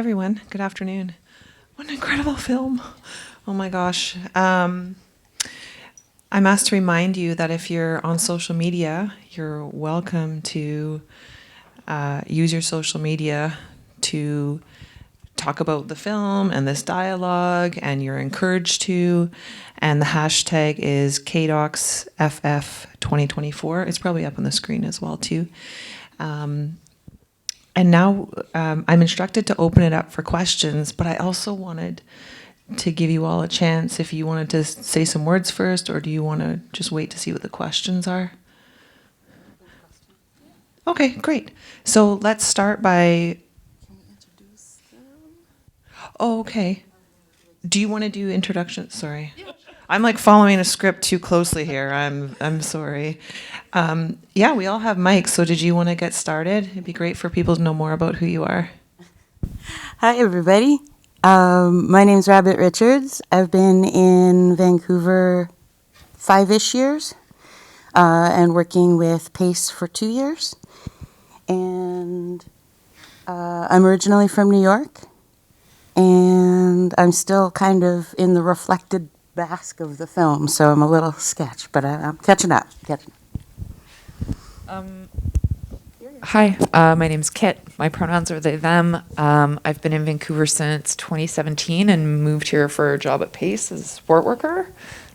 everyone. Good afternoon. What an incredible film. Oh my gosh. I'm asked to remind you that if you're on social media, you're welcome to use your social media to talk about the film and this dialogue, and you're encouraged to. And the hashtag is KDocs FF 2024. It's probably up on the screen as well, too. And now I'm instructed to open it up for questions, but I also wanted to give you all a chance if you wanted to say some words first, or do you want to just wait to see what the questions are? Okay, great. So let's start by... Can we introduce them? Oh, okay. Do you want to do introductions? Sorry. I'm like following a script too closely here. I'm sorry. Yeah, we all have mics, so did you want to get started? It'd be great for people to know more about who you are. Hi, everybody. My name's Rabbit Richards. I've been in Vancouver 5-ish years and working with PACE for 2 years. And I'm originally from New York, and I'm still kind of in the reflected bask of the film, so I'm a little sketch, but I'm catching up. Hi, my name's Kit. My pronouns are they, them. I've been in Vancouver since 2017 and moved here for a job at PACE as a support worker.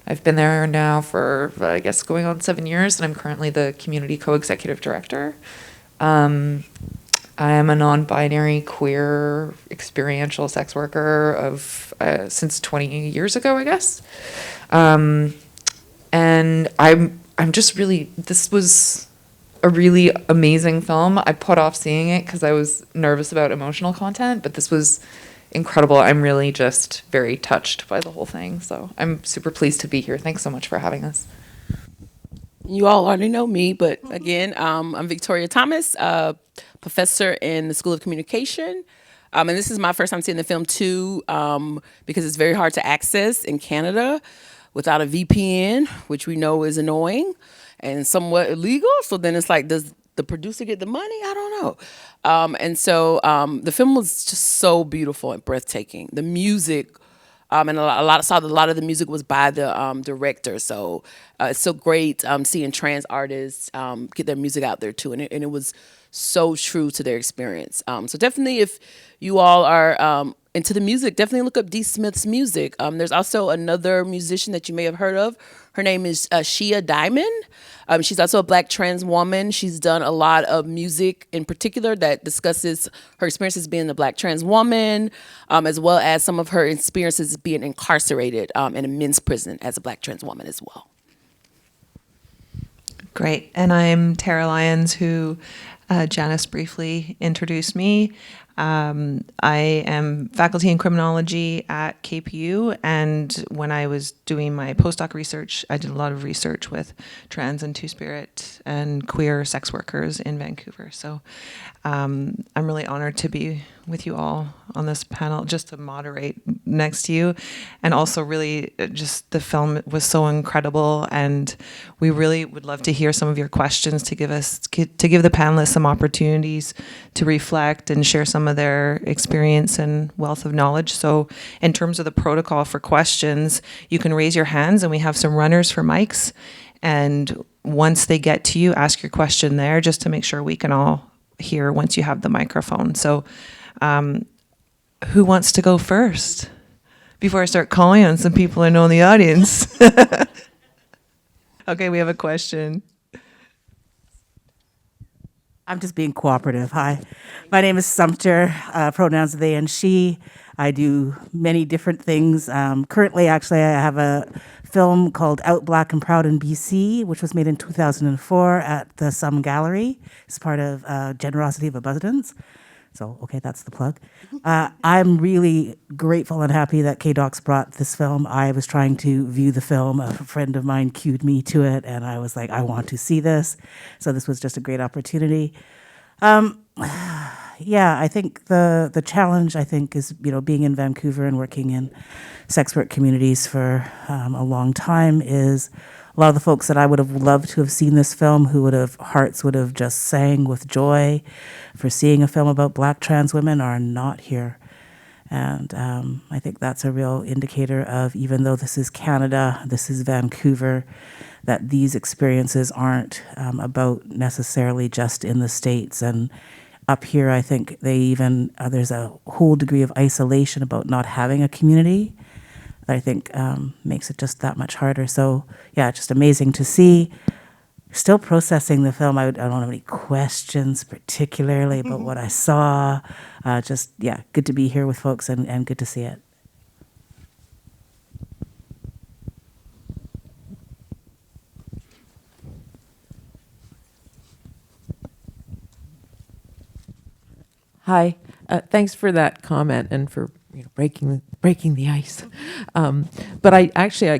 I've been there now for, I guess, going on 7 years, and I'm currently the community co-executive director. I am a non-binary, queer, experiential sex worker of since 20 years ago, I guess. And I'm just really, this was a really amazing film. I put off seeing it because I was nervous about emotional content, but this was incredible. I'm really just very touched by the whole thing. So I'm super pleased to be here. Thanks so much for having us. You all already know me, but again, I'm Victoria Thomas, professor in the School of Communication. And this is my first time seeing the film too, because it's very hard to access in Canada without a VPN, which we know is annoying and somewhat illegal. So then it's like, does the producer get the money? I don't know. And so the film was just so beautiful and breathtaking. The music, and a lot of the music was by the director. So it's so great seeing trans artists get their music out there too, and it was so true to their experience. So definitely, if you all are into the music, definitely look up Dee Smith's music. There's also another musician that you may have heard of. Her name is Shia Diamond. She's also a Black trans woman. She's done a lot of music in particular that discusses her experiences being a Black trans woman, as well as some of her experiences being incarcerated in a men's prison as a Black trans woman as well. Great. And I'm Tara Lyons, who Janice briefly introduced me. I am faculty in criminology at KPU, and when I was doing my postdoc research, I did a lot of research with trans and two-spirit and queer sex workers in Vancouver. So I'm really honored to be with you all on this panel, just to moderate next to you. And also really just the film was so incredible, and we really would love to hear some of your questions to give the panelists some opportunities to reflect and share some of their experience and wealth of knowledge. So in terms of the protocol for questions, you can raise your hands, and we have some runners for mics. And once they get to you, ask your question there, just to make sure we can all hear once you have the microphone. So who wants to go first before I start calling on some people I know in the audience? Okay, we have a question. I'm just being cooperative. Hi, my name is Sumter, pronouns they and she. I do many different things. Currently, actually, I have a film called Out Black and Proud in BC, which was made in 2004 at the Some Gallery. It's part of Generosity of Abundance. So, okay, that's the plug. I'm really grateful and happy that KDocs brought this film. I was trying to view the film. A friend of mine cued me to it, and I was like, I want to see this. So this was just a great opportunity. Yeah, I think the challenge, I think, is, being in Vancouver and working in sex work communities for a long time is a lot of the folks that I would have loved to have seen this film, hearts would have just sang with joy for seeing a film about Black trans women, are not here. And I think that's a real indicator of, even though this is Canada, this is Vancouver, that these experiences aren't about necessarily just in the States. And up here, I think they even, there's a whole degree of isolation about not having a community that I think makes it just that much harder. So yeah, just amazing to see. Still processing the film. I don't have any questions particularly about what I saw. Just, yeah, good to be here with folks and good to see it. Hi, thanks for that comment and for breaking the ice. But I actually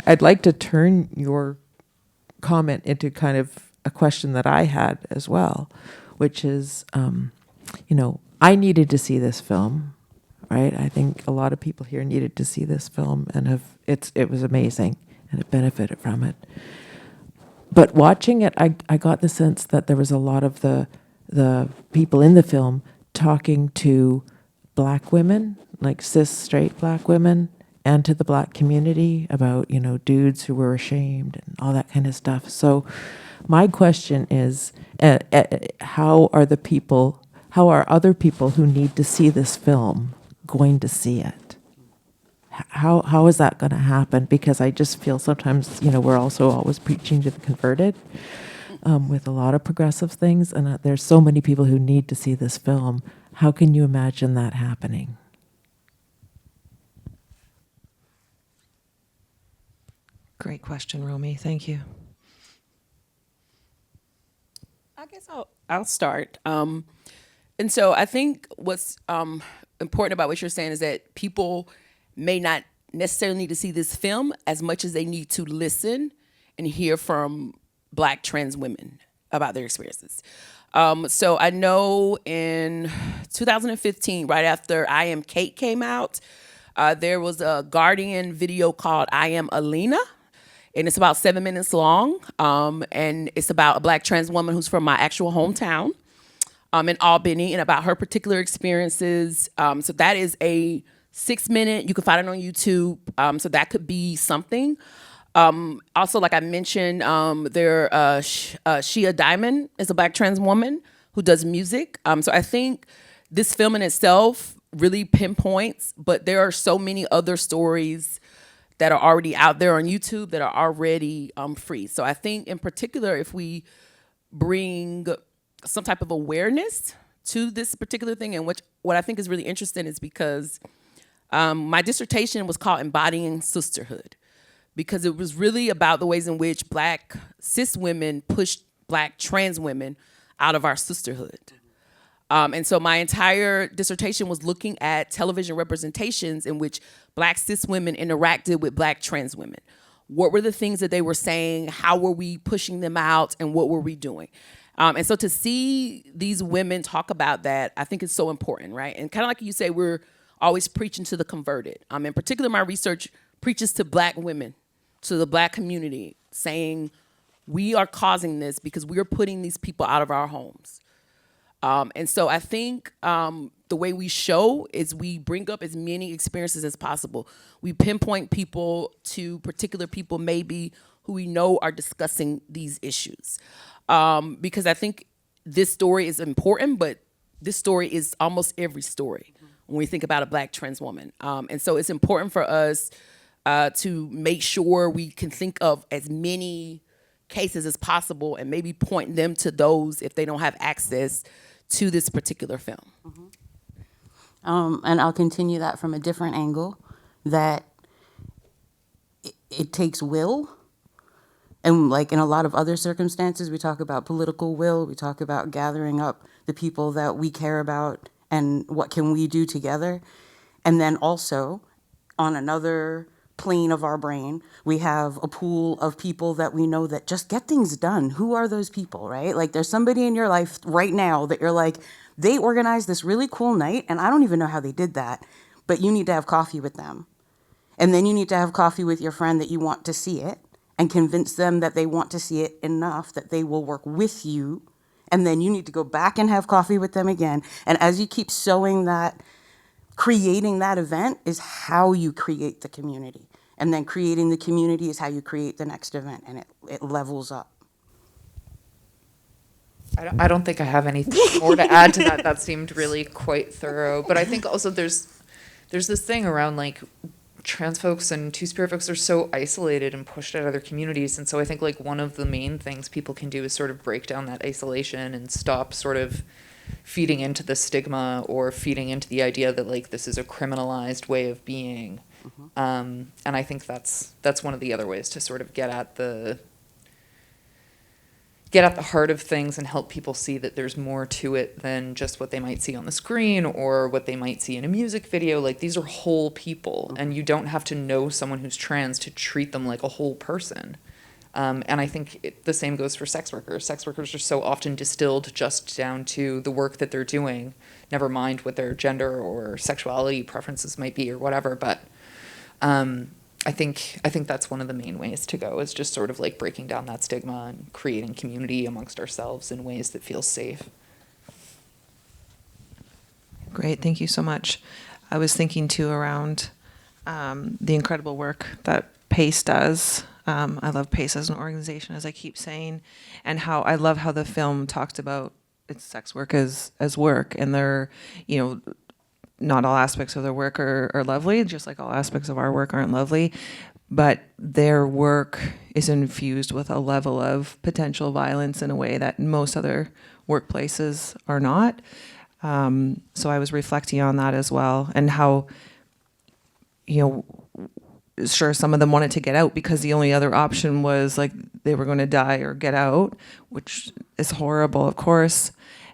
I'd like to turn your comment into kind of a question that I had as well, which is, I needed to see this film, right? I think a lot of people here needed to see this film, and it was amazing and it benefited from it. But watching it, I got the sense that there was a lot of the people in the film talking to Black women, like cis straight Black women, and to the Black community about, dudes who were ashamed and all that kind of stuff. So my question is, how are other people who need to see this film going to see it? How is that going to happen? Because I just feel sometimes, we're also always preaching to the converted with a lot of progressive things, and there's so many people who need to see this film. How can you imagine that happening? Great question, Romy. Thank you. I guess I'll start. And so I think what's important about what you're saying is that people may not necessarily need to see this film as much as they need to listen and hear from Black trans women about their experiences. So I know in 2015, right after I Am Kate came out, there was a Guardian video called I Am Alina. And it's about 7 minutes long. And it's about a Black trans woman who's from my actual hometown in Albany, and about her particular experiences. So that is a 6 minute, you can find it on YouTube. So that could be something. Also, like I mentioned, Shia Diamond is a Black trans woman who does music. So I think this film in itself really pinpoints, but there are so many other stories that are already out there on YouTube that are already free. So I think in particular, if we bring some type of awareness to this particular thing, and what I think is really interesting is because my dissertation was called Embodying Sisterhood, because it was really about the ways in which Black cis women pushed Black trans women out of our sisterhood. And so my entire dissertation was looking at television representations in which Black cis women interacted with Black trans women. What were the things that they were saying? How were we pushing them out? And what were we doing? And so to see these women talk about that, I think is so important, right? And kind of like you say, we're always preaching to the converted. In particular, my research preaches to Black women, to the Black community, saying we are causing this because we are putting these people out of our homes. And so I think the way we show is we bring up as many experiences as possible. We pinpoint people to particular people maybe who we know are discussing these issues. Because I think this story is important, but this story is almost every story when we think about a Black trans woman. And so it's important for us to make sure we can think of as many cases as possible and maybe point them to those if they don't have access to this particular film. And I'll continue that from a different angle, that it takes will. And like in a lot of other circumstances, we talk about political will, we talk about gathering up the people that we care about and what can we do together. And then also, on another plane of our brain, we have a pool of people that we know that just get things done. Who are those people, right? Like there's somebody in your life right now that you're like, they organized this really cool night and I don't even know how they did that, but you need to have coffee with them. And then you need to have coffee with your friend that you want to see it and convince them that they want to see it enough that they will work with you. And then you need to go back and have coffee with them again. And as you keep sowing that creating that event is how you create the community. And then creating the community is how you create the next event, and it levels up. I don't think I have anything more to add to that. That seemed really quite thorough. But I think also there's this thing around like trans folks and two-spirit folks are so isolated and pushed out of their communities. And so I think like one of the main things people can do is sort of break down that isolation and stop sort of feeding into the stigma or feeding into the idea that like this is a criminalized way of being. And I think that's one of the other ways to sort of get at the heart of things and help people see that there's more to it than just what they might see on the screen or what they might see in a music video. Like, these are whole people, and you don't have to know someone who's trans to treat them like a whole person. And I think the same goes for sex workers. Sex workers are so often distilled just down to the work that they're doing, never mind what their gender or sexuality preferences might be or whatever. But I think that's one of the main ways to go, is just sort of like breaking down that stigma and creating community amongst ourselves in ways that feel safe. Great, thank you so much. I was thinking too around the incredible work that PACE does. I love PACE as an organization, as I keep saying, and how I love how the film talks about its sex work as work, and they're, not all aspects of their work are lovely, just like all aspects of our work aren't lovely, but their work is infused with a level of potential violence in a way that most other workplaces are not. So I was reflecting on that as well, and how, sure, some of them wanted to get out because the only other option was like they were going to die or get out, which is horrible, of course.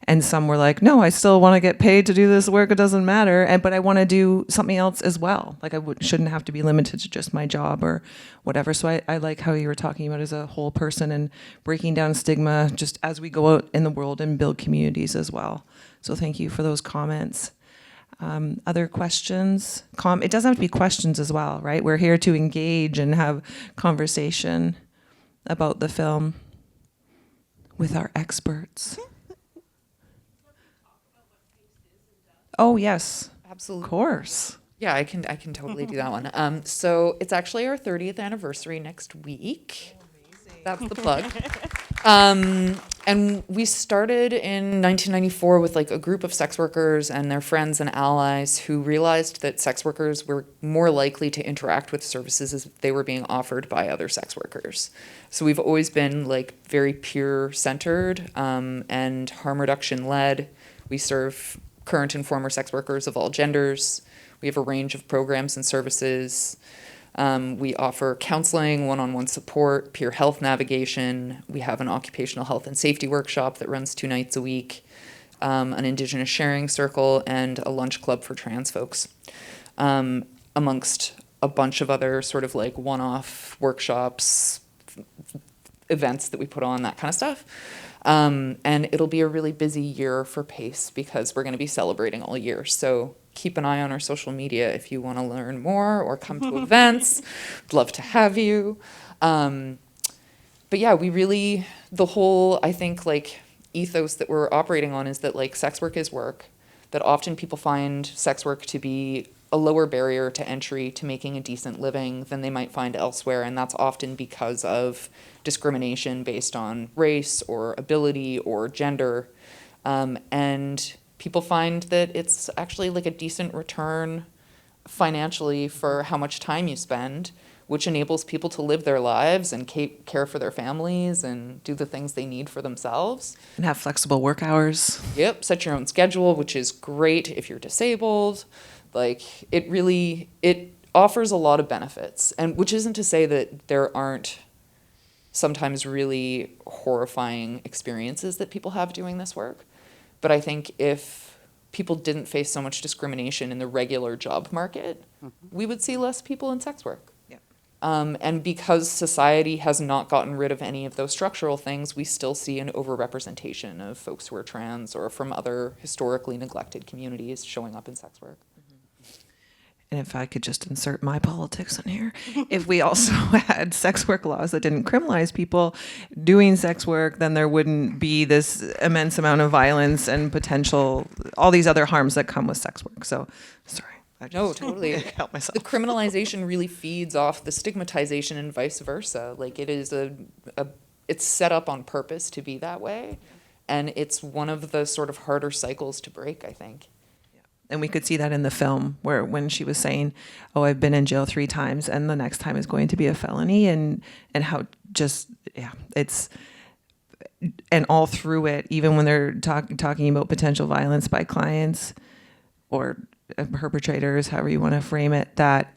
And some were like, no, I still want to get paid to do this work. It doesn't matter. But I want to do something else as well. Like, shouldn't have to be limited to just my job or whatever. So I like how you were talking about as a whole person and breaking down stigma just as we go out in the world and build communities as well. So thank you for those comments. Other questions? It doesn't have to be questions as well, right? We're here to engage and have conversation about the film with our experts. Oh, yes. Absolutely. Of course. Yeah, I can totally do that one. So it's actually our 30th anniversary next week. That's the plug. And we started in 1994 with like a group of sex workers and their friends and allies who realized that sex workers were more likely to interact with services as they were being offered by other sex workers. So we've always been like very peer-centered and harm reduction led. We serve current and former sex workers of all genders. We have a range of programs and services. We offer counseling, one-on-one support, peer health navigation. We have an occupational health and safety workshop that runs 2 nights a week, an Indigenous sharing circle, and a lunch club for trans folks, amongst a bunch of other sort of like one-off workshops, events that we put on, that kind of stuff. And it'll be a really busy year for PACE because we're going to be celebrating all year. So keep an eye on our social media if you want to learn more or come to events. We'd love to have you. But yeah, we really, the whole, I think, like, ethos that we're operating on is that, like, sex work is work, that often people find sex work to be a lower barrier to entry to making a decent living than they might find elsewhere, and that's often because of discrimination based on race or ability or gender. And people find that it's actually like a decent return financially for how much time you spend, which enables people to live their lives and care for their families and do the things they need for themselves. And have flexible work hours. Yep, set your own schedule, which is great if you're disabled. Like, it offers a lot of benefits, and which isn't to say that there aren't sometimes really horrifying experiences that people have doing this work. But I think if people didn't face so much discrimination in the regular job market, we would see less people in sex work. Yep. And because society has not gotten rid of any of those structural things, we still see an overrepresentation of folks who are trans or from other historically neglected communities showing up in sex work. and if I could just insert my politics in here, if we also had sex work laws that didn't criminalize people doing sex work, then there wouldn't be this immense amount of violence and potential, all these other harms that come with sex work. So, sorry. No, totally. Help myself. The criminalization really feeds off the stigmatization and vice versa. Like it is it's set up on purpose to be that way. And it's one of the sort of harder cycles to break, I think. And we could see that in the film where when she was saying, oh, I've been in jail 3 times and the next time is going to be a felony, and how just, yeah, it's, and all through it, even when they're talking about potential violence by clients or perpetrators, however you want to frame it, that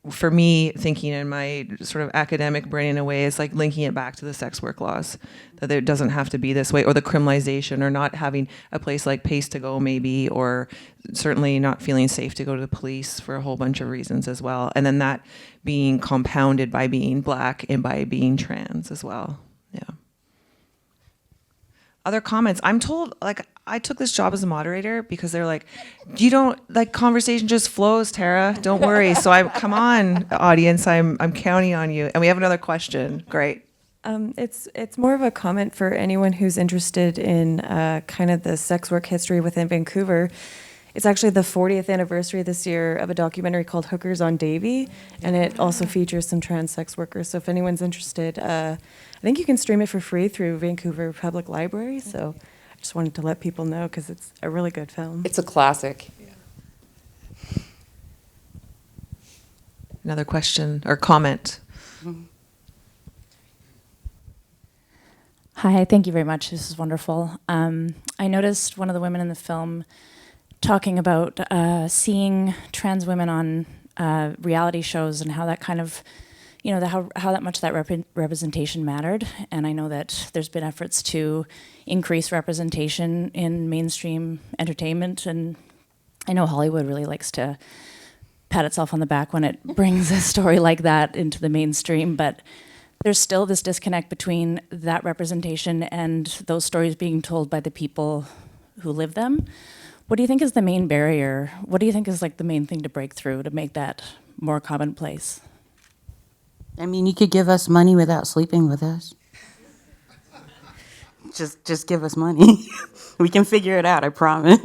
for me, thinking in my sort of academic brain in a way, is like linking it back to the sex work laws, that it doesn't have to be this way, or the criminalization, or not having a place like Pace to go maybe, or certainly not feeling safe to go to the police for a whole bunch of reasons as well. And then that being compounded by being Black and by being trans as well. Yeah. Other comments? I'm told, like, I took this job as a moderator because they're like, you don't, like, conversation just flows, Tara. Don't worry. So come on, audience. I'm counting on you. And we have another question. Great. It's more of a comment for anyone who's interested in kind of the sex work history within Vancouver. It's actually the 40th anniversary this year of a documentary called Hookers on Davie, and it also features some trans sex workers. So if anyone's interested, I think you can stream it for free through Vancouver Public Library. So I just wanted to let people know because it's a really good film. It's a classic. Another question or comment? Hi, thank you very much. This is wonderful. I noticed one of the women in the film talking about seeing trans women on reality shows and how that kind of, you know, how that much that representation mattered. And I know that there's been efforts to increase representation in mainstream entertainment. And I know Hollywood really likes to pat itself on the back when it brings a story like that into the mainstream. But there's still this disconnect between that representation and those stories being told by the people who live them. What do you think is the main barrier? What do you think is like the main thing to break through to make that more commonplace? I mean, you could give us money without sleeping with us. Just give us money. We can figure it out, I promise.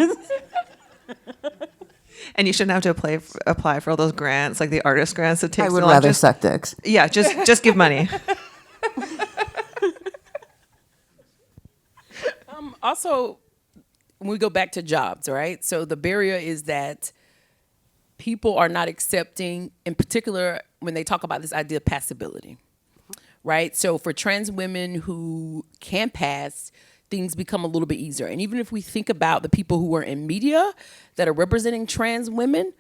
And you shouldn't have to apply for all those grants, like the artist grants. It takes I would so long. rather suck dicks. Yeah, just give money. Also, when we go back to jobs, right? So the barrier is that people are not accepting, in particular, when they talk about this idea of passability, right? So for trans women who can pass, things become a little bit easier. And even if we think about the people who are in media that are representing trans women,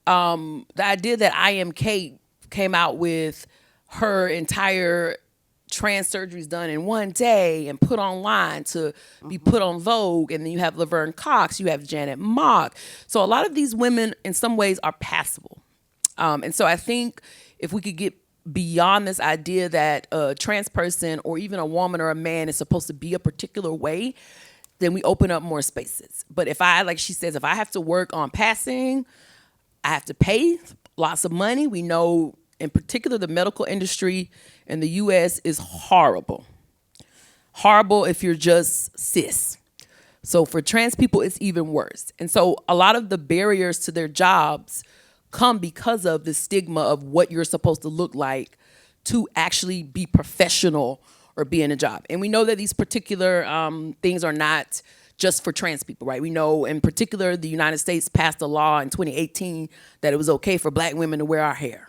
the idea that I Am Kate came out with her entire trans surgeries done in one day and put online to be put on Vogue. And then you have Laverne Cox, you have Janet Mock. So a lot of these women in some ways are passable. And so I think if we could get beyond this idea that a trans person or even a woman or a man is supposed to be a particular way, then we open up more spaces. But if I, like she says, if I have to work on passing, I have to pay lots of money. We know in particular the medical industry in the US is horrible. Horrible if you're just cis. So for trans people, it's even worse. And so a lot of the barriers to their jobs come because of the stigma of what you're supposed to look like to actually be professional or be in a job. And we know that these particular things are not just for trans people, right? We know in particular the United States passed a law in 2018 that it was okay for Black women to wear our hair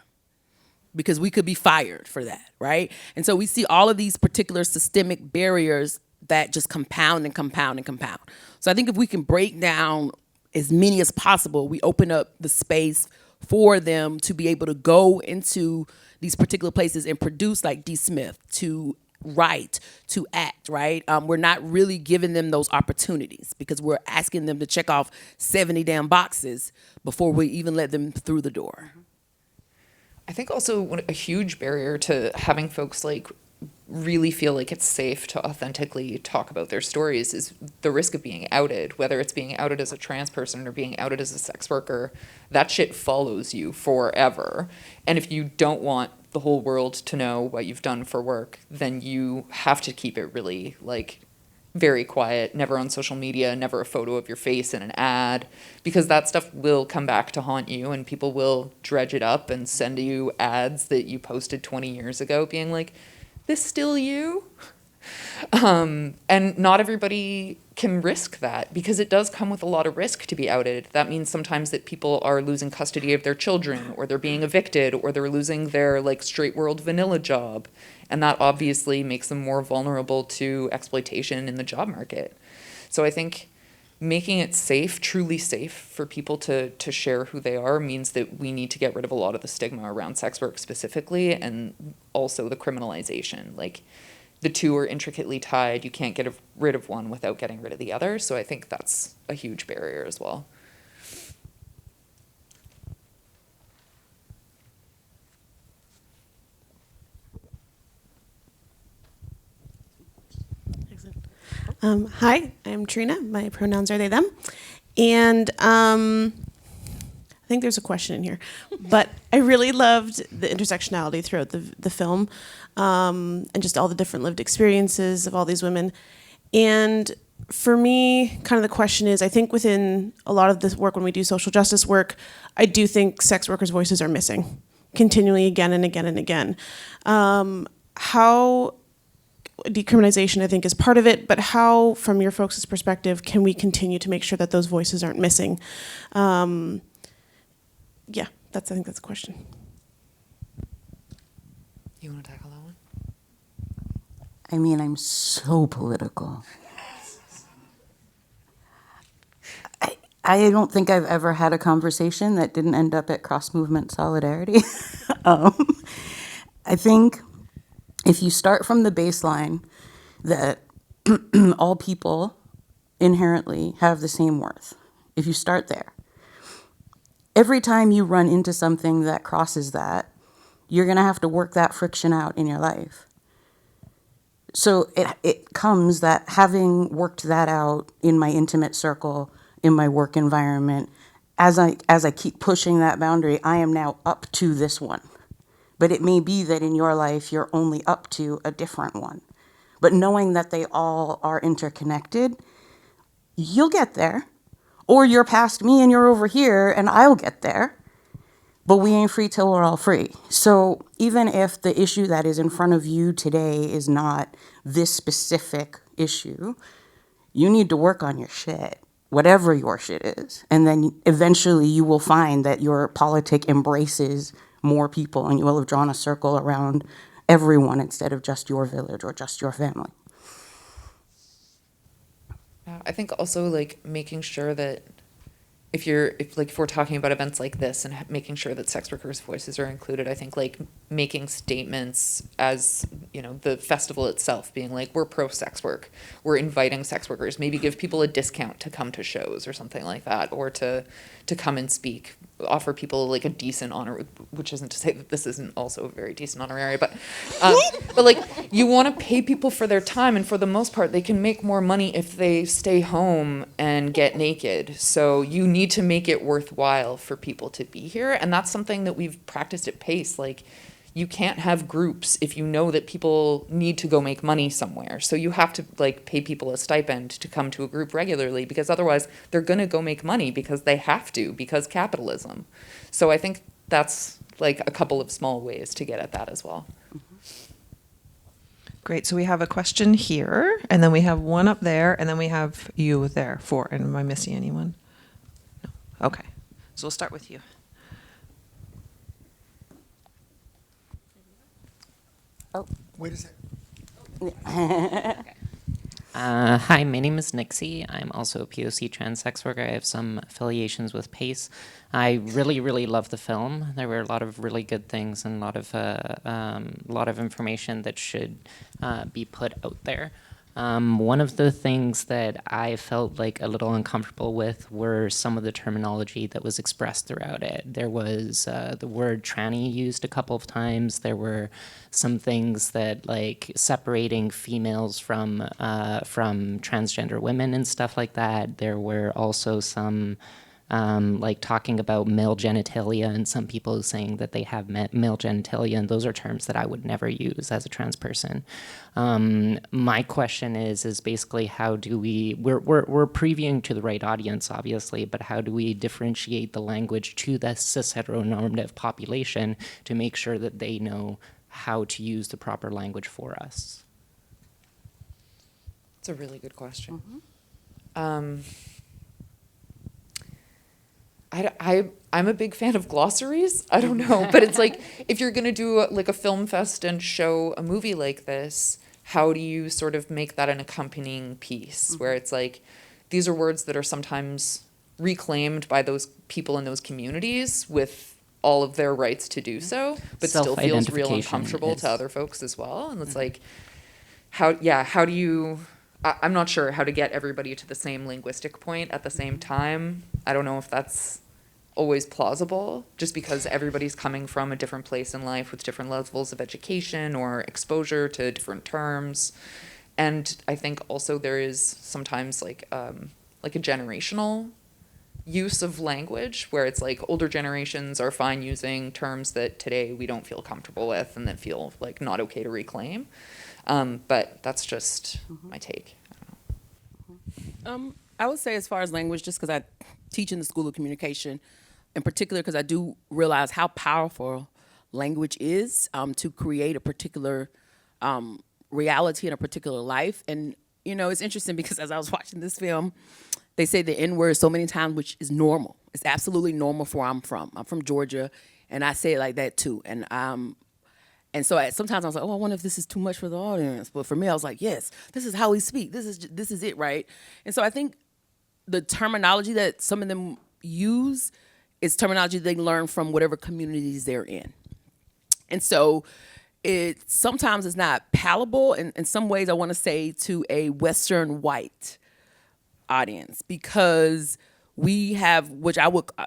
because we could be fired for that, right? And so we see all of these particular systemic barriers that just compound and compound and compound. So I think if we can break down as many as possible, we open up the space for them to be able to go into these particular places and produce like D. Smith, to write, to act, right? We're not really giving them those opportunities because we're asking them to check off 70 damn boxes before we even let them through the door. I think also a huge barrier to having folks like really feel like it's safe to authentically talk about their stories is the risk of being outed, whether it's being outed as a trans person or being outed as a sex worker. That shit follows you forever. And if you don't want the whole world to know what you've done for work, then you have to keep it really, like, very quiet, never on social media, never a photo of your face in an ad, because that stuff will come back to haunt you and people will dredge it up and send you ads that you posted 20 years ago being like, this still you? And not everybody can risk that because it does come with a lot of risk to be outed. That means sometimes that people are losing custody of their children, or they're being evicted, or they're losing their like straight world vanilla job. And that obviously makes them more vulnerable to exploitation in the job market. So I think making it safe, truly safe for people to share who they are means that we need to get rid of a lot of the stigma around sex work specifically, and also the criminalization. Like, the two are intricately tied. You can't get rid of one without getting rid of the other. So I think that's a huge barrier as well. Hi, I'm Trina. My pronouns are they, them. And I think there's a question in here. But I really loved the intersectionality throughout the film, and just all the different lived experiences of all these women. And for me, kind of the question is, I think within a lot of this work, when we do social justice work, I do think sex workers' voices are missing continually again and again and again. How decriminalization, I think, is part of it, but how, from your folks' perspective, can we continue to make sure that those voices aren't missing? Yeah, I think that's a question. You want to tackle that one? I mean, I'm so political. I don't think I've ever had a conversation that didn't end up at cross-movement solidarity. I think if you start from the baseline that all people inherently have the same worth, if you start there, every time you run into something that crosses that, you're going to have to work that friction out in your life. So it comes that having worked that out in my intimate circle, in my work environment, as I keep pushing that boundary, I am now up to this one. But it may be that in your life, you're only up to a different one. But knowing that they all are interconnected, you'll get there. Or you're past me and you're over here and I'll get there. But we ain't free till we're all free. So even if the issue that is in front of you today is not this specific issue, you need to work on your shit, whatever your shit is. And then eventually you will find that your politic embraces more people and you will have drawn a circle around everyone instead of just your village or just your family. I think also like making sure that if we're talking about events like this and making sure that sex workers' voices are included, I think like making statements as, the festival itself being like, we're pro sex work, we're inviting sex workers, maybe give people a discount to come to shows or something like that, or to come and speak, offer people like a decent honor, which isn't to say that this isn't also a very decent honorary, but like you want to pay people for their time, and for the most part, they can make more money if they stay home and get naked. So you need to make it worthwhile for people to be here, and that's something that we've practiced at Pace. Like, you can't have groups if you know that people need to go make money somewhere. So you have to like pay people a stipend to come to a group regularly, because otherwise they're going to go make money because they have to, because capitalism. So I think that's like a couple of small ways to get at that as well. Great. So we have a question here, and then we have one up there, and then we have you there. 4. And am I missing anyone? No. Okay. So we'll start with you. Oh, wait a second. Hi, my name is Nixie. I'm also a POC trans sex worker. I have some affiliations with PACE. I really, really love the film. There were a lot of really good things and a lot of information that should be put out there. One of the things that I felt like a little uncomfortable with were some of the terminology that was expressed throughout it. There was the word tranny used a couple of times. There were some things that like separating females from transgender women and stuff like that. There were also some like talking about male genitalia, and some people saying that they have male genitalia, and those are terms that I would never use as a trans person. My question is basically how do we're previewing to the right audience, obviously, but how do we differentiate the language to the cis heteronormative population to make sure that they know how to use the proper language for us? It's a really good question. I'm a big fan of glossaries. I don't know, but it's like if you're gonna do like a film fest and show a movie like this, how do you sort of make that an accompanying piece where it's like these are words that are sometimes reclaimed by those people in those communities with all of their rights to do so, but still feels real uncomfortable to other folks as well. And it's like how do you I'm not sure how to get everybody to the same linguistic point at the same time. I don't know if that's always plausible, just because everybody's coming from a different place in life with different levels of education or exposure to different terms. And I think also there is sometimes like a generational use of language where it's like older generations are fine using terms that today we don't feel comfortable with and that feel like not okay to reclaim. But that's just my take. I don't know. I would say as far as language, just because I teach in the School of Communication, in particular because I do realize how powerful language is to create a particular reality in a particular life. And, you know, it's interesting because as I was watching this film, they say the N-word so many times, which is normal. It's absolutely normal for where I'm from. I'm from Georgia, and I say it like that too. And so sometimes I was like, oh, I wonder if this is too much for the audience. But for me, I was like, yes, this is how we speak. This is it, right? And so I think the terminology that some of them use is terminology they learn from whatever communities they're in. And so it sometimes is not palatable. And in some ways, I want to say to a Western white audience, because we have, which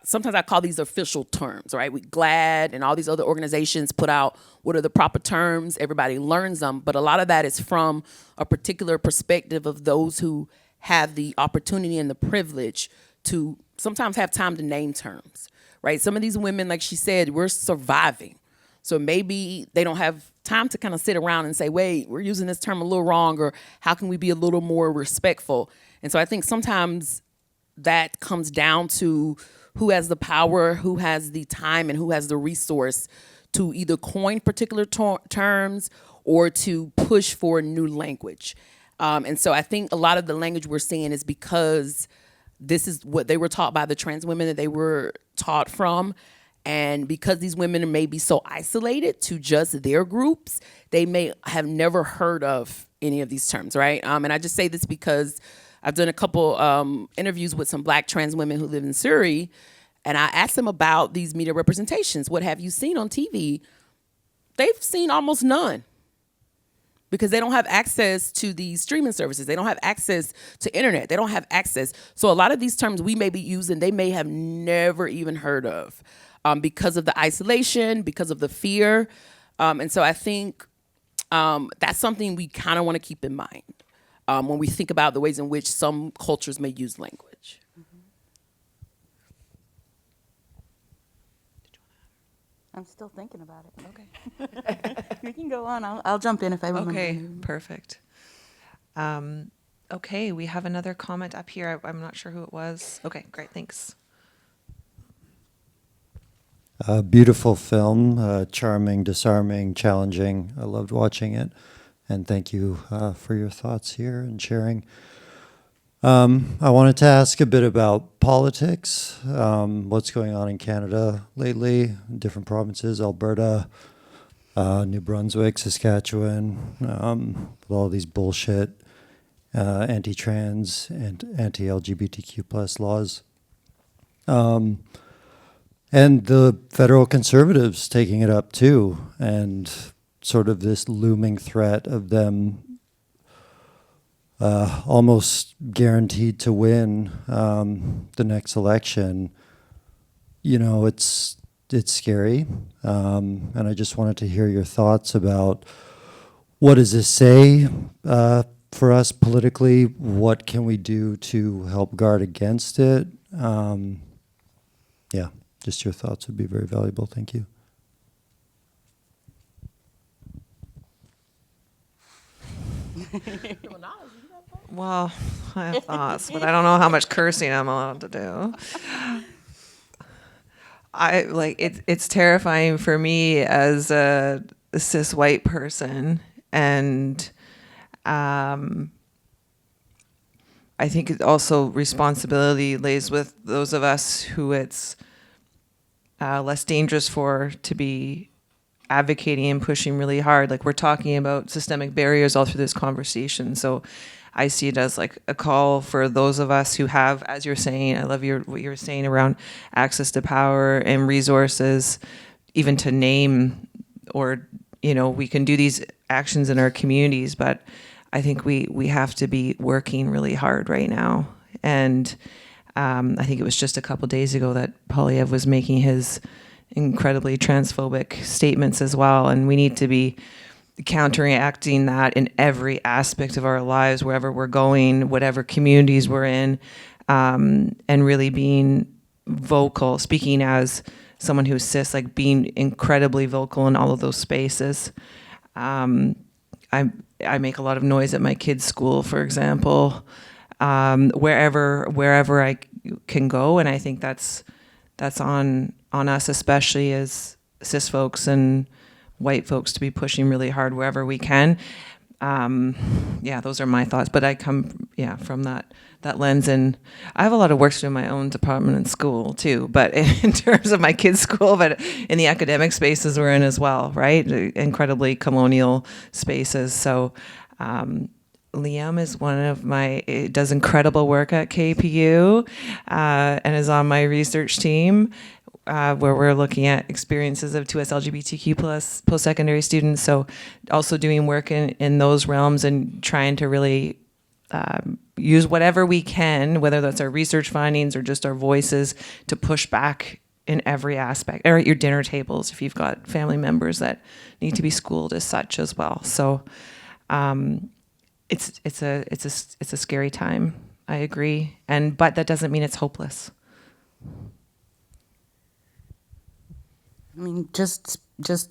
sometimes I call these official terms, right? GLAAD and all these other organizations put out what are the proper terms. Everybody learns them. But a lot of that is from a particular perspective of those who have the opportunity and the privilege to sometimes have time to name terms, right? Some of these women, like she said, we're surviving. So maybe they don't have time to kind of sit around and say, wait, we're using this term a little wrong, or how can we be a little more respectful? And so I think sometimes that comes down to who has the power, who has the time, and who has the resource to either coin particular terms or to push for new language. And so I think a lot of the language we're seeing is because this is what they were taught by the trans women that they were taught from. And because these women may be so isolated to just their groups, they may have never heard of any of these terms, right? And I just say this because I've done a couple interviews with some Black trans women who live in Surrey, and I asked them about these media representations. What have you seen on TV? They've seen almost none, because they don't have access to these streaming services. They don't have access to internet. They don't have access. So a lot of these terms we may be using, they may have never even heard of because of the isolation, because of the fear. And so I think that's something we kind of want to keep in mind when we think about the ways in which some cultures may use language. I'm still thinking about it. Okay. You can go on. I'll jump in if I remember. Okay, perfect. Okay, we have another comment up here. I'm not sure who it was. Okay, great, thanks. Beautiful film, charming, disarming, challenging. I loved watching it. And thank you for your thoughts here and sharing. I wanted to ask a bit about politics, what's going on in Canada lately, different provinces, Alberta, New Brunswick, Saskatchewan, with all these bullshit anti-trans and anti-LGBTQ plus laws. And the federal conservatives taking it up too, and sort of this looming threat of them almost guaranteed to win the next election, you know, it's scary. And I just wanted to hear your thoughts about what does this say for us politically? What can we do to help guard against it? Yeah, just your thoughts would be very valuable. Thank you. Well, I have thoughts, but I don't know how much cursing I'm allowed to do. It's terrifying for me as a cis white person, and I think it also responsibility lays with those of us who it's less dangerous for to be advocating and pushing really hard. Like, we're talking about systemic barriers all through this conversation. So I see it as like a call for those of us who have, as you're saying, I love what you were saying around access to power and resources, even to name, or, you know, we can do these actions in our communities, but I think we have to be working really hard right now. And I think it was just a couple days ago that Polyev was making his incredibly transphobic statements as well, and we need to be counteracting that in every aspect of our lives, wherever we're going, whatever communities we're in, and really being vocal, speaking as someone who's cis, like being incredibly vocal in all of those spaces. I make a lot of noise at my kids' school, for example, wherever I can go, and I think that's on us, especially as cis folks and white folks, to be pushing really hard wherever we can. Yeah, those are my thoughts. But I come, from that lens, and I have a lot of work to do in my own department in school too. But in terms of my kids' school, but in the academic spaces we're in as well, right? Incredibly colonial spaces. So. Liam is does incredible work at KPU and is on my research team where we're looking at experiences of 2S LGBTQ plus post-secondary students. So also doing work in those realms and trying to really use whatever we can, whether that's our research findings or just our voices, to push back in every aspect, or at your dinner tables if you've got family members that need to be schooled as such as well. So it's a scary time. I agree, but that doesn't mean it's hopeless. I mean, just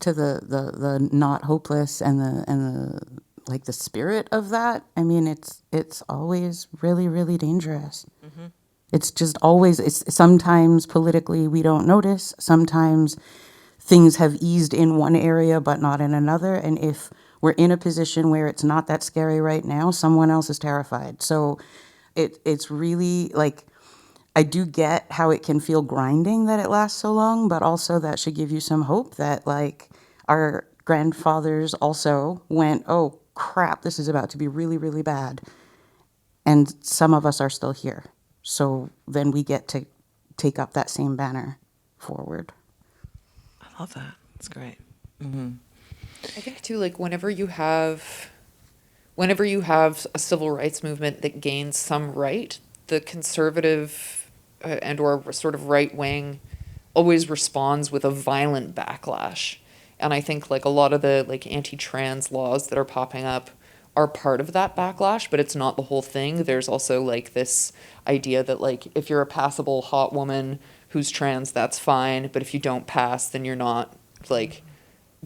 to the not hopeless and the like the spirit of that. I mean, it's always really, really dangerous. Mm-hmm. It's just always. It's sometimes politically we don't notice. Sometimes things have eased in one area but not in another, and if we're in a position where it's not that scary right now, someone else is terrified. So it's really like, I do get how it can feel grinding that it lasts so long, but also that should give you some hope that like our grandfathers also went, oh crap, this is about to be really, really bad. And some of us are still here. So then we get to take up that same banner forward. I love that. That's great. Mm-hmm. I think too, like whenever you have a civil rights movement that gains some right, the conservative and or sort of right wing always responds with a violent backlash. And I think like a lot of the like anti-trans laws that are popping up are part of that backlash, but it's not the whole thing. There's also like this idea that like if you're a passable hot woman who's trans, that's fine, but if you don't pass, then you're not like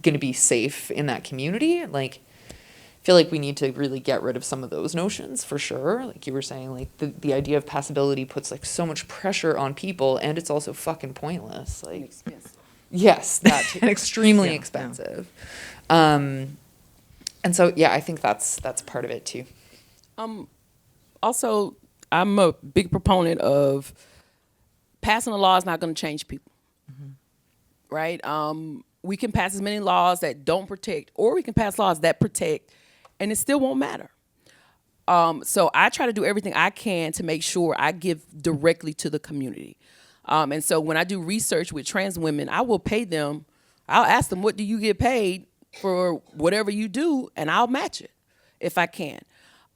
going to be safe in that community. Like, I feel like we need to really get rid of some of those notions for sure. Like you were saying, like the idea of passability puts like so much pressure on people, and it's also fucking pointless. Like, yes, that too. And extremely expensive. And so, yeah, I think that's part of it too. Also, I'm a big proponent of passing a law is not going to change people, right? We can pass as many laws that don't protect, or we can pass laws that protect, and it still won't matter. So I try to do everything I can to make sure I give directly to the community. And so when I do research with trans women, I will pay them. I'll ask them, what do you get paid for whatever you do? And I'll match it if I can.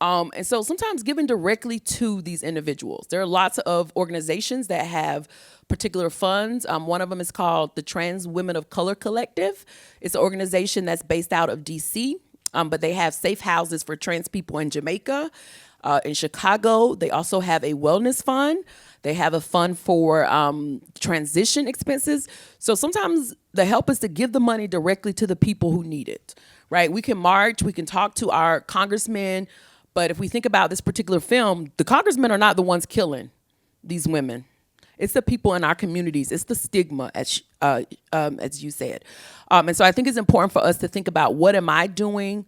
And so sometimes giving directly to these individuals. There are lots of organizations that have particular funds. One of them is called the Trans Women of Color Collective. It's an organization that's based out of DC, but they have safe houses for trans people in Jamaica. In Chicago, they also have a wellness fund. They have a fund for transition expenses. So sometimes the help is to give the money directly to the people who need it, right? We can march, we can talk to our congressmen, but if we think about this particular film, the congressmen are not the ones killing these women. It's the people in our communities. It's the stigma, as you said. And so I think it's important for us to think about, what am I doing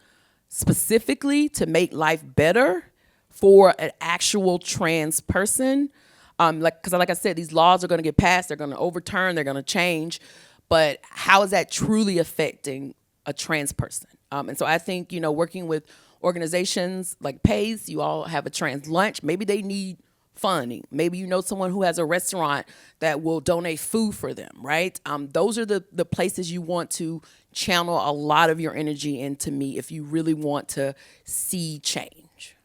specifically to make life better for an actual trans person? Because like I said, these laws are going to get passed, they're going to overturn, they're going to change, but how is that truly affecting a trans person? And so I think, working with organizations like PACE, you all have a trans lunch, maybe they need funding. Maybe someone who has a restaurant that will donate food for them, right? Those are the places you want to channel a lot of your energy into, me, if you really want to see change.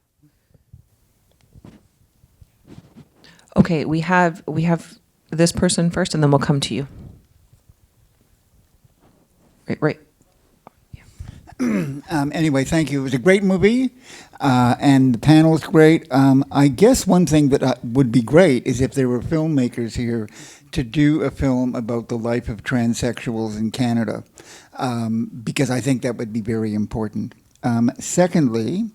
Okay, we have this person first, and then we'll come to you. Right. Anyway, thank you. It was a great movie, and the panel is great. I guess one thing that would be great is if there were filmmakers here to do a film about the life of transsexuals in Canada, because I think that would be very important. Secondly,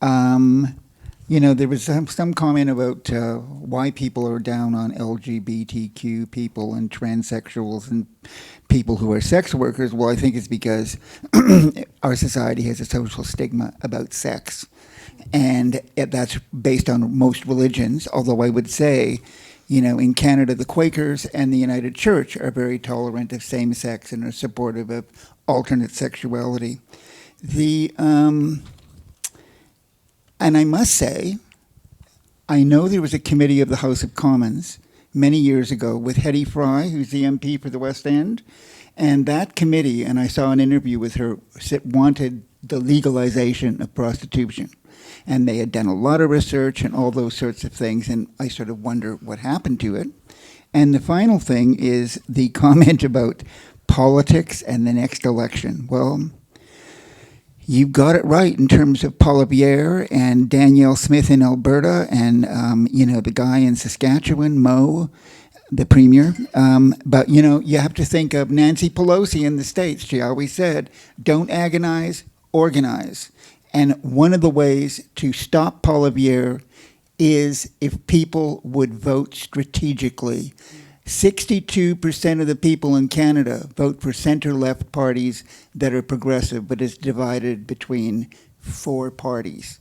there was some comment about why people are down on LGBTQ people and transsexuals and people who are sex workers. Well, I think it's because our society has a social stigma about sex. And that's based on most religions, although I would say, in Canada, the Quakers and the United Church are very tolerant of same-sex and are supportive of alternate sexuality. And I must say, I know there was a committee of the House of Commons many years ago with Hetty Fry, who's the MP for the West End, and that committee, and I saw an interview with her, wanted the legalization of prostitution. And they had done a lot of research and all those sorts of things, and I sort of wonder what happened to it. And the final thing is the comment about politics and the next election. Well, you got it right in terms of Paul Bière and Danielle Smith in Alberta, and the guy in Saskatchewan, Mo, the premier. But you have to think of Nancy Pelosi in the States. She always said, "Don't agonize, organize." And one of the ways to stop Paul Bière is if people would vote strategically. 62% of the people in Canada vote for center-left parties that are progressive, but it's divided between 4 parties.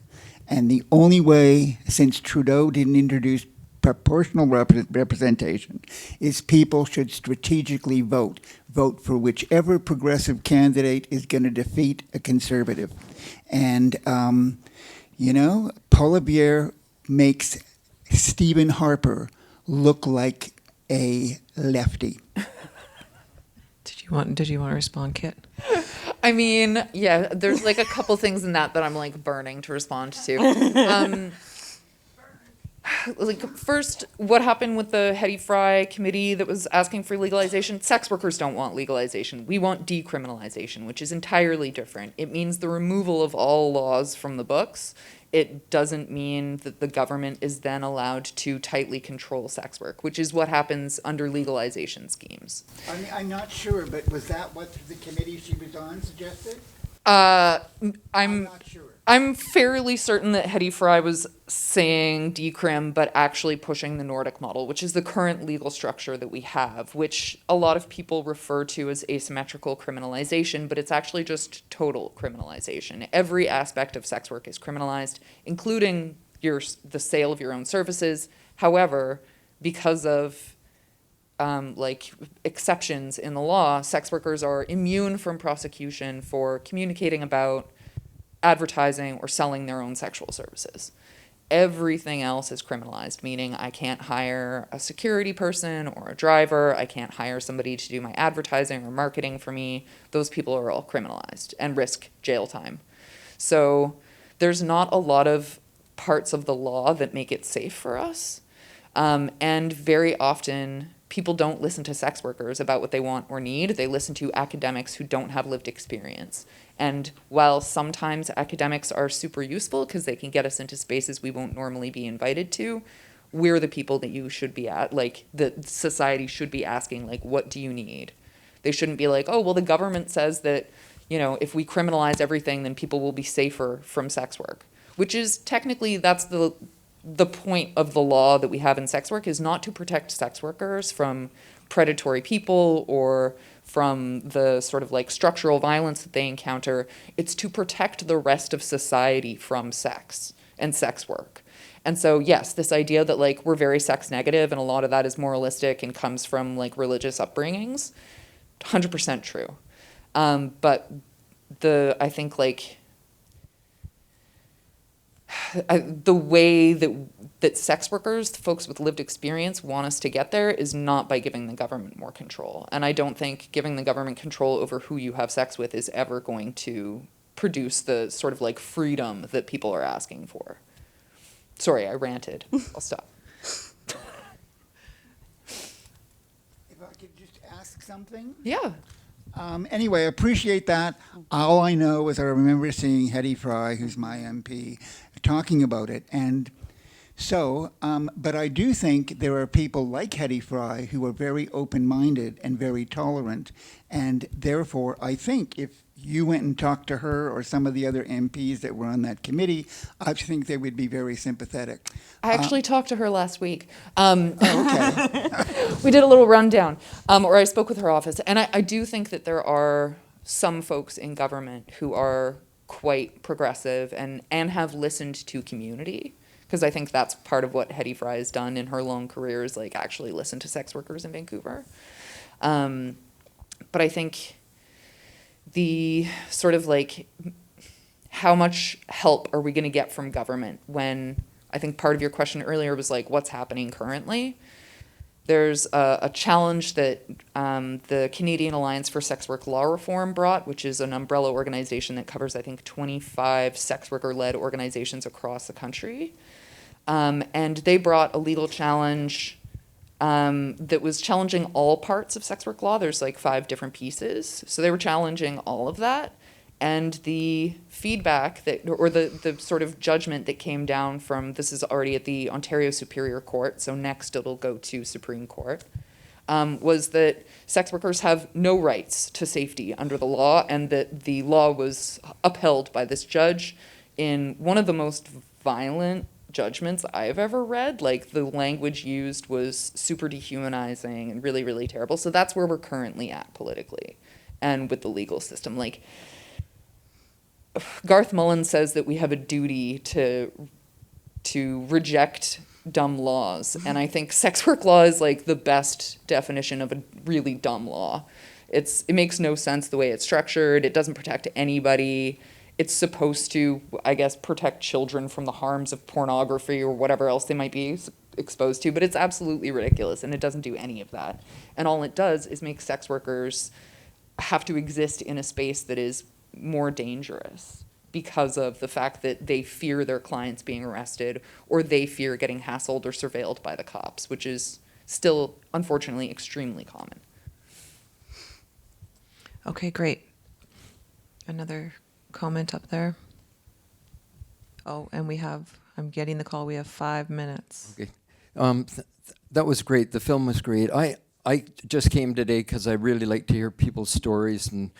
And the only way, since Trudeau didn't introduce proportional representation, is people should strategically vote. Vote for whichever progressive candidate is going to defeat a conservative. And, Paul Bière makes Stephen Harper look like a lefty. Did you want to respond, Kit? I mean, yeah, there's like a couple things in that I'm like burning to respond to. First, what happened with the Hetty Fry committee that was asking for legalization? Sex workers don't want legalization. We want decriminalization, which is entirely different. It means the removal of all laws from the books. It doesn't mean that the government is then allowed to tightly control sex work, which is what happens under legalization schemes. I'm not sure, but was that what the committee she was on suggested? I'm not sure. I'm fairly certain that Hetty Fry was saying decrim, but actually pushing the Nordic model, which is the current legal structure that we have, which a lot of people refer to as asymmetrical criminalization, but it's actually just total criminalization. Every aspect of sex work is criminalized, including the sale of your own services. However, because of exceptions in the law, sex workers are immune from prosecution for communicating about, advertising, or selling their own sexual services. Everything else is criminalized, meaning I can't hire a security person or a driver. I can't hire somebody to do my advertising or marketing for me. Those people are all criminalized and risk jail time. So there's not a lot of parts of the law that make it safe for us. And very often, people don't listen to sex workers about what they want or need. They listen to academics who don't have lived experience. And while sometimes academics are super useful because they can get us into spaces we won't normally be invited to, we're the people that you should be at, like, that society should be asking, like, what do you need? They shouldn't be like, oh, well, the government says that, you know, if we criminalize everything, then people will be safer from sex work, which is technically, that's the point of the law that we have in sex work, is not to protect sex workers from predatory people or from the sort of like structural violence that they encounter. It's to protect the rest of society from sex and sex work. And so, yes, this idea that like we're very sex negative and a lot of that is moralistic and comes from like religious upbringings, 100% true. But I think like the way that sex workers, folks with lived experience, want us to get there is not by giving the government more control. And I don't think giving the government control over who you have sex with is ever going to produce the sort of like freedom that people are asking for. Sorry, I ranted. I'll stop. If I could just ask something? Yeah. Anyway, I appreciate that. All I know is I remember seeing Hetty Fry, who's my MP, talking about it. And so, but I do think there are people like Hetty Fry who are very open-minded and very tolerant. And therefore, I think if you went and talked to her or some of the other MPs that were on that committee, I think they would be very sympathetic. I actually talked to her last week. Okay. We did a little rundown, or I spoke with her office. And I do think that there are some folks in government who are quite progressive and have listened to community. Because I think that's part of what Hetty Fry has done in her long career, is like actually listen to sex workers in Vancouver. But I think the sort of like, how much help are we going to get from government when, I think part of your question earlier was like, what's happening currently? There's a challenge that the Canadian Alliance for Sex Work Law Reform brought, which is an umbrella organization that covers, I think, 25 sex worker-led organizations across the country. And they brought a legal challenge that was challenging all parts of sex work law. There's like 5 different pieces. So they were challenging all of that. And the feedback that, or the sort of judgment that came down from, this is already at the Ontario Superior Court, so next it'll go to Supreme Court, was that sex workers have no rights to safety under the law, and that the law was upheld by this judge in one of the most violent judgments I've ever read. Like, the language used was super dehumanizing and really, really terrible. So that's where we're currently at politically and with the legal system. Like, Garth Mullin says that we have a duty to reject dumb laws, and I think sex work law is like the best definition of a really dumb law. It makes no sense the way it's structured. It doesn't protect anybody. It's supposed to, I guess, protect children from the harms of pornography or whatever else they might be exposed to, but it's absolutely ridiculous, and it doesn't do any of that. And all it does is make sex workers have to exist in a space that is more dangerous because of the fact that they fear their clients being arrested, or they fear getting hassled or surveilled by the cops, which is still, unfortunately, extremely common. Okay, great. Another comment up there. Oh, and I'm getting the call, we have 5 minutes. Okay. That was great. The film was great. I just came today because I really like to hear people's stories, and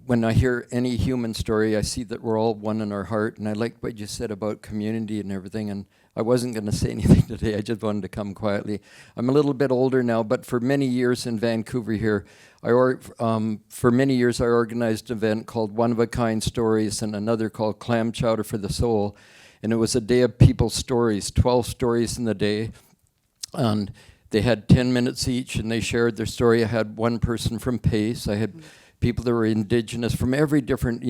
when I hear any human story, I see that we're all one in our heart, and I like what you said about community and everything, and I wasn't going to say anything today. I just wanted to come quietly. I'm a little bit older now, but for many years in Vancouver here, for many years I organized an event called One of a Kind Stories and another called Clam Chowder for the Soul, and it was a day of people's stories, 12 stories in the day, and they had 10 minutes each, and they shared their story. I had one person from PACE. I had people that were Indigenous from every different,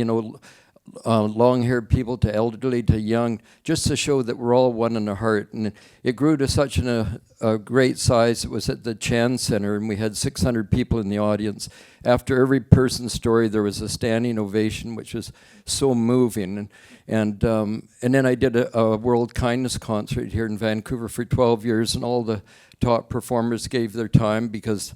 long-haired people to elderly to young, just to show that we're all one in the heart. And it grew to such a great size. It was at the Chan Center, and we had 600 people in the audience. After every person's story, there was a standing ovation, which was so moving. And then I did a World Kindness concert here in Vancouver for 12 years, and all the top performers gave their time because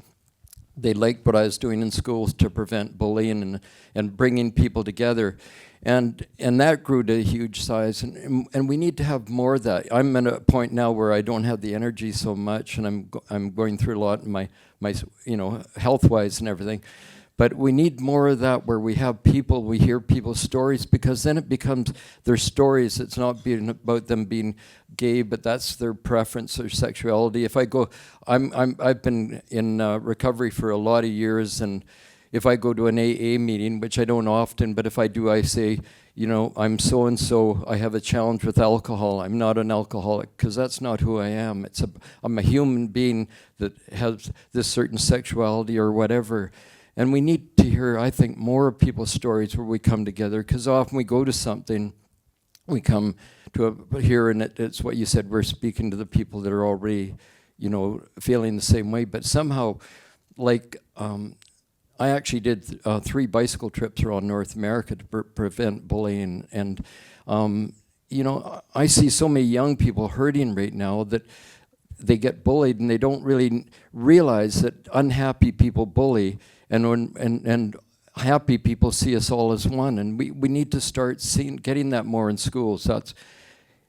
they liked what I was doing in schools to prevent bullying and bringing people together. And that grew to a huge size, and we need to have more of that. I'm at a point now where I don't have the energy so much, and I'm going through a lot in my health-wise and everything. But we need more of that, where we have people, we hear people's stories, because then it becomes their stories. It's not being about them being gay, but that's their preference, their sexuality. If I go, I've been in recovery for a lot of years, and if I go to an AA meeting, which I don't often, but if I do, I say, I'm so-and-so, I have a challenge with alcohol. I'm not an alcoholic, because that's not who I am. I'm a human being that has this certain sexuality or whatever. And we need to hear, I think, more of people's stories where we come together, because often we go to something, we come to here, and it's what you said, we're speaking to the people that are already, feeling the same way. But somehow, I actually did 3 bicycle trips around North America to prevent bullying. And, I see so many young people hurting right now that they get bullied and they don't really realize that unhappy people bully, and happy people see us all as one. And we need to start getting that more in schools.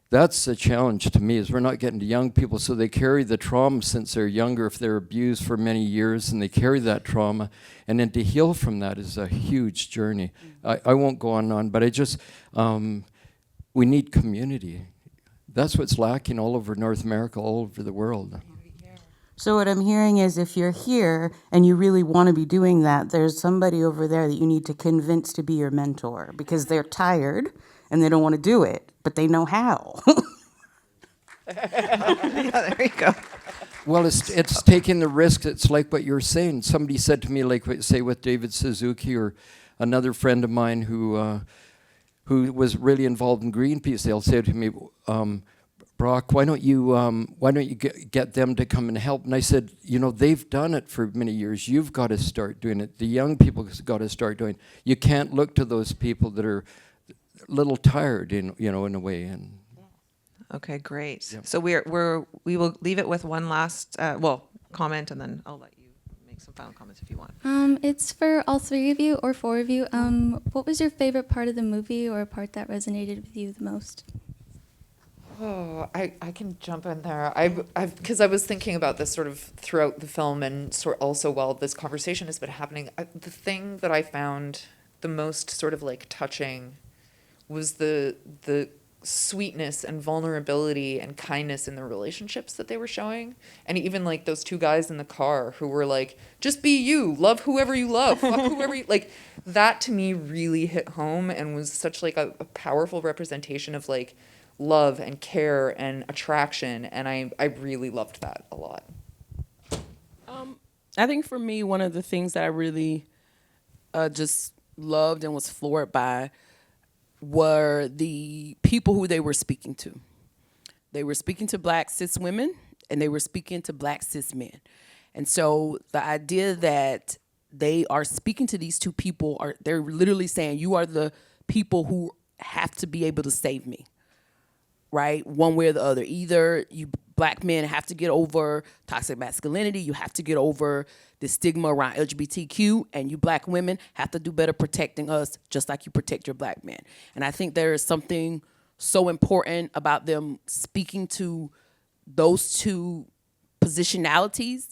That's a challenge to me, is we're not getting to young people, so they carry the trauma since they're younger, if they're abused for many years, and they carry that trauma, and then to heal from that is a huge journey. I won't go on and on, but we need community. That's what's lacking all over North America, all over the world. So what I'm hearing is, if you're here and you really want to be doing that, there's somebody over there that you need to convince to be your mentor, because they're tired and they don't want to do it, but they know how. Yeah, there you go. Well, it's taking the risk. It's like what you're saying. Somebody said to me, like say with David Suzuki, or another friend of mine who was really involved in Greenpeace. They'll say to me, Brock, why don't you get them to come and help? And I said, they've done it for many years. You've got to start doing it. The young people have got to start doing it. You can't look to those people that are a little tired, in a way. And Okay, great. Yep. So we will leave it with one last comment, and then I'll let you make some final comments if you want. It's for all 3 of you or 4 of you. What was your favorite part of the movie, or a part that resonated with you the most? Oh, I can jump in there. Because I was thinking about this sort of throughout the film, and also while this conversation has been happening. The thing that I found the most sort of touching was the sweetness and vulnerability and kindness in the relationships that they were showing. And even those 2 guys in the car who were like, just be you, love whoever you love, fuck whoever you, that to me really hit home, and was such a powerful representation of love and care and attraction. And I really loved that a lot. I think for me, one of the things that I really just loved and was floored by were the people who they were speaking to. They were speaking to Black cis women, and they were speaking to Black cis men. And so the idea that they are speaking to these 2 people, they're literally saying, you are the people who have to be able to save me, right? One way or the other. Either you Black men have to get over toxic masculinity, you have to get over the stigma around LGBTQ, and you Black women have to do better protecting us, just like you protect your Black men. And I think there is something so important about them speaking to those 2 positionalities,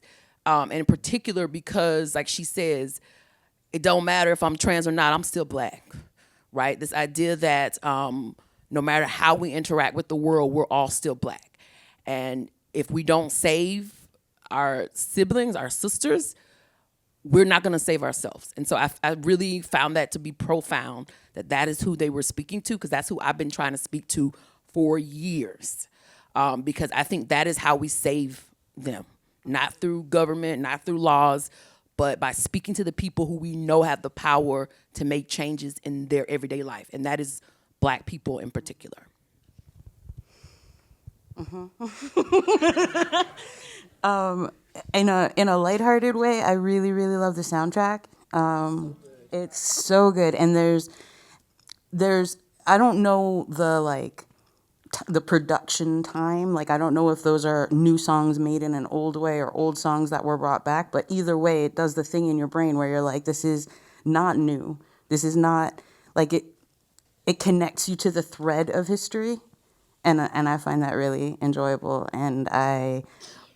and in particular because, like she says, it don't matter if I'm trans or not, I'm still Black, right? This idea that no matter how we interact with the world, we're all still Black. And if we don't save our siblings, our sisters, we're not going to save ourselves. And so I really found that to be profound, that is who they were speaking to, because that's who I've been trying to speak to for years. Because I think that is how we save them. Not through government, not through laws, but by speaking to the people who we know have the power to make changes in their everyday life, and that is Black people in particular. In a lighthearted way, I really, really love the soundtrack. It's so good, and there's I don't know the production time. Like, I don't know if those are new songs made in an old way or old songs that were brought back, but either way, it does the thing in your brain where you're like, this is not new. This is not, like, it connects you to the thread of history, and I find that really enjoyable. And I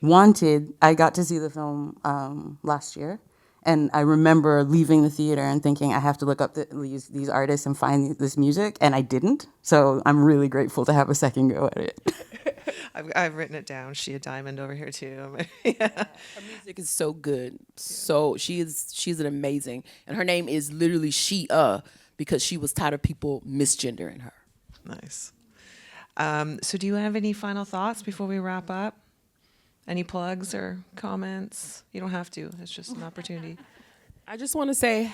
got to see the film last year, and I remember leaving the theater and thinking, I have to look up these artists and find this music, and I didn't. So I'm really grateful to have a second go at it. I've written it down. She a diamond over here too. Yeah. Her music is so good. So she's an amazing, and her name is literally Shia because she was tired of people misgendering her. Nice. So do you have any final thoughts before we wrap up? Any plugs or comments? You don't have to. It's just an opportunity. I just want to say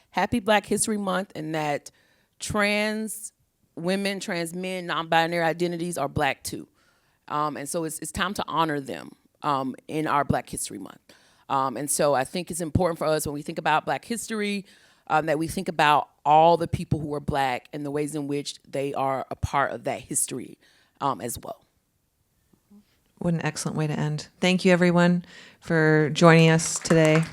happy Black History Month, and that trans women, trans men, non-binary identities are Black too. And so it's time to honor them in our Black History Month. And so I think it's important for us when we think about Black history that we think about all the people who are Black and the ways in which they are a part of that history as well. What an excellent way to end. Thank you, everyone, for joining us today.